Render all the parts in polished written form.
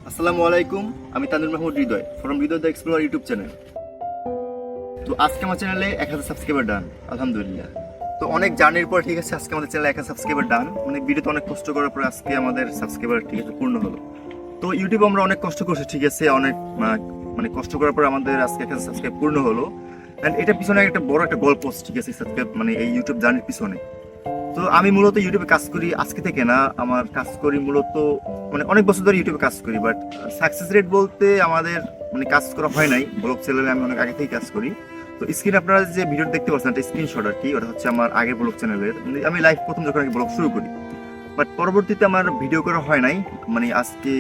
আসসালামু আলাইকুম, আমি Tanvir Mahmud Hridoy from Hridoy the explorer YouTube channel. তো আজকে আমার চ্যানেলে 1000 সাবস্ক্রাইবার ডান, আলহামদুলিল্লাহ। তো অনেক জার্নির পর ঠিক আছে আজকে আমাদের চ্যানেলে 1000 সাবস্ক্রাইবার ডান, মানে ভিডিওতে অনেক কষ্ট করার পর আজকে আমাদের সাবস্ক্রাইবার ঠিক আছে পূর্ণ হলো। তো ইউটিউব আমরা অনেক কষ্ট করছি ঠিক আছে, অনেক মানে কষ্ট করার পর আমাদের আজকে 1000 সাবস্ক্রাইব পূর্ণ হলো। অ্যান্ড এটার পিছনে একটা বড় একটা গল্প ঠিক আছে, সাবস্ক্রাইব মানে এই ইউটিউব জার্নির পিছনে। তো আমি মূলত ইউটিউবে কাজ করি আজকে থেকে না, আমার কাজ করি মূলত মানে অনেক বছর ধরে ইউটিউবে কাজ করি, বাট সাকসেস রেট বলতে আমাদের মানে কাজ করা হয় নাই। ব্লগ চ্যানেলে আমি অনেক আগে থেকে কাজ করি। তো স্ক্রিনে আপনারা যে ভিডিও দেখতে পাচ্ছেন একটা স্ক্রিনশট আর কি, ওটা হচ্ছে আমার আগের ব্লগ চ্যানেলের। মানে আমি লাইভ প্রথম যখন আগে ব্লগ শুরু করি, বাট পরবর্তীতে আমার ভিডিও করা হয় নাই। মানে আজকে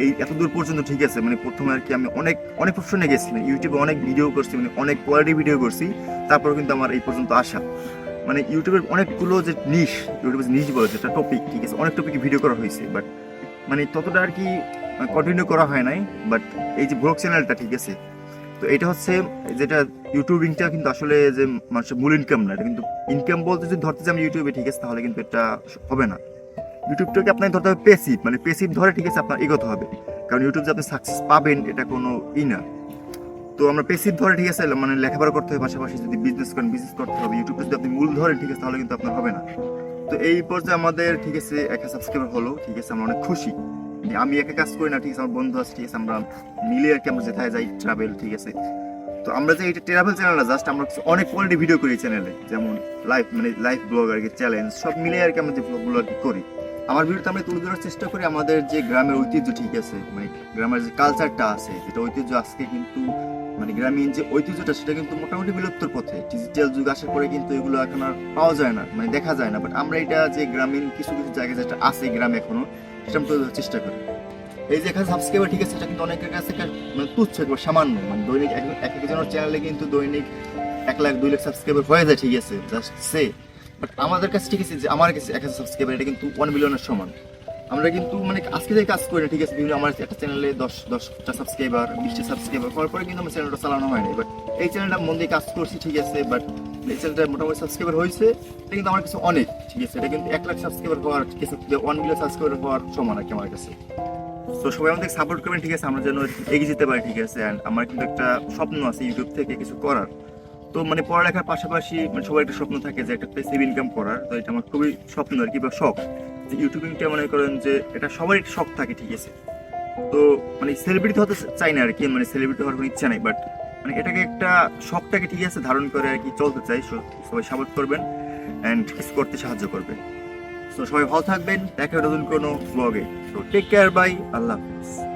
এই এত দূর পর্যন্ত ঠিক আছে, মানে প্রথমে আর কি আমি অনেক অনেক প্রশ্নে গেছি, মানে ইউটিউবে অনেক ভিডিও করছি, মানে অনেক কোয়ালিটি ভিডিও করছি, তারপর কিন্তু আমার এই পর্যন্ত আসা। মানে ইউটিউবের অনেকগুলো যে ইউটিউবের নিশ বলে যেটা টপিক ঠিক আছে, অনেক টপিকে ভিডিও করা হয়েছে, বাট মানে ততটা আর কি কন্টিনিউ করা হয় নাই। বাট এই যে ব্লগ চ্যানেলটা ঠিক আছে, তো এটা হচ্ছে যেটা ইউটিউবিংটা কিন্তু আসলে যে মানুষের মূল ইনকাম না, এটা কিন্তু ইনকাম বলতে যদি ধরতে চাই আমি ইউটিউবে ঠিক আছে, তাহলে কিন্তু এটা হবে না। ইউটিউবটাকে আপনাকে ধরতে হবে পেসিভ, মানে পেসিভ ধরে ঠিক আছে আপনার এগোতে হবে, কারণ ইউটিউব যে আপনি সাকসেস পাবেন এটা কোনো না। তো আমরা পেসিভ ধরে ঠিক আছে মানে লেখাপড়া করতে হবে, পাশাপাশি যদি বিজনেস করেন বিজনেস করতে হবে। ইউটিউবে যদি আপনি মূল ধরেন ঠিক আছে, তাহলে কিন্তু আপনার হবে না। তো এই পর্যায়ে আমাদের ঠিক আছে 1000 সাবস্ক্রাইবার হলো ঠিক আছে, আমরা অনেক খুশি। আমি একা কাজ করি না ঠিক আছে, আমার বন্ধু আছে ঠিক আছে, আমরা মিলে আর কি আমরা যেথায় যাই ট্রাভেল ঠিক আছে। তো আমরা যে এটা ট্রাভেল চ্যানেল জাস্ট আমরা অনেক কোয়ালিটি ভিডিও করি চ্যানেলে, যেমন লাইভ ব্লগ আর কি, চ্যালেঞ্জ সব মিলে আর কি আমরা যে ব্লগগুলো আর কি করি। আমার ভিডিওতে আমরা তুলে ধরার চেষ্টা করি আমাদের যে গ্রামের ঐতিহ্য ঠিক আছে, মানে গ্রামের যে কালচারটা আছে, যেটা ঐতিহ্য আজকে কিন্তু মানে গ্রামীণ যে ঐতিহ্যটা সেটা কিন্তু মোটামুটি বিলুপ্তর পথে। ডিজিটাল যুগ আসার পরে কিন্তু এগুলো এখন আর পাওয়া যায় না, মানে দেখা যায় না। বাট আমরা এটা যে গ্রামীণ কিছু কিছু জায়গায় যেটা আছে গ্রামে এখনো, সেটা আমরা তুলে ধরার চেষ্টা করি। এই যে এখানে সাবস্ক্রাইবার ঠিক আছে, এটা কিন্তু অনেকের কাছে মানে তুচ্ছ একবার সামান্য, মানে দৈনিক এক একজনের চ্যানেলে কিন্তু দৈনিক 1 লাখ 2 লাখ সাবস্ক্রাইবার হয়ে যায় ঠিক আছে, জাস্ট সে। বাট আমাদের কাছে ঠিক আছে যে আমার কাছে 1000 সাবস্ক্রাইবার এটা কিন্তু 1 মিলিয়নের সমান। আমরা কিন্তু মানে আজকে থেকে কাজ করি না ঠিক আছে, বিভিন্ন আমার একটা চ্যানেলে 10টা সাবস্ক্রাইবার 20টা সাবস্ক্রাইবার হওয়ার পরে কিন্তু আমার চ্যানেলটা চালানো হয়নি। বাট এই চ্যানেলটা মন দিয়ে কাজ করছি ঠিক আছে, বাট এই চ্যানেলটা মোটামুটি সাবস্ক্রাইবার হয়েছে, এটা কিন্তু আমার কাছে অনেক ঠিক আছে। এটা কিন্তু 1 লাখ সাবস্ক্রাইবার হওয়ার ঠিক আছে, 1 মিলিয়ন সাবস্ক্রাইবার হওয়ার সমান আর কি আমার কাছে। তো সবাই আমাদের সাপোর্ট করবেন ঠিক আছে, আমরা যেন এগিয়ে যেতে পারি ঠিক আছে। অ্যান্ড আমার কিন্তু একটা স্বপ্ন আছে ইউটিউব থেকে কিছু করার। তো মানে পড়ালেখার পাশাপাশি মানে সবার একটা স্বপ্ন থাকে যে একটা প্যাসিভ ইনকাম করার। তো এটা আমার খুবই স্বপ্ন আর কি, বা শখ, যে ইউটিউবিংটা মনে করেন যে এটা সবারই একটা শখ থাকে ঠিক আছে। তো মানে সেলিব্রিটি হতে চাই না আর কি, মানে সেলিব্রিটি হওয়ার কোনো ইচ্ছা নেই, বাট মানে এটাকে একটা শখটাকে ঠিক আছে ধারণ করে আর কি চলতে চাই। সবাই সাপোর্ট করবেন অ্যান্ড কিছু করতে সাহায্য করবেন। তো সবাই ভালো থাকবেন, দেখা হবে নতুন কোনো ব্লগে। তো টেক কেয়ার, বাই, আল্লাহ হাফিজ।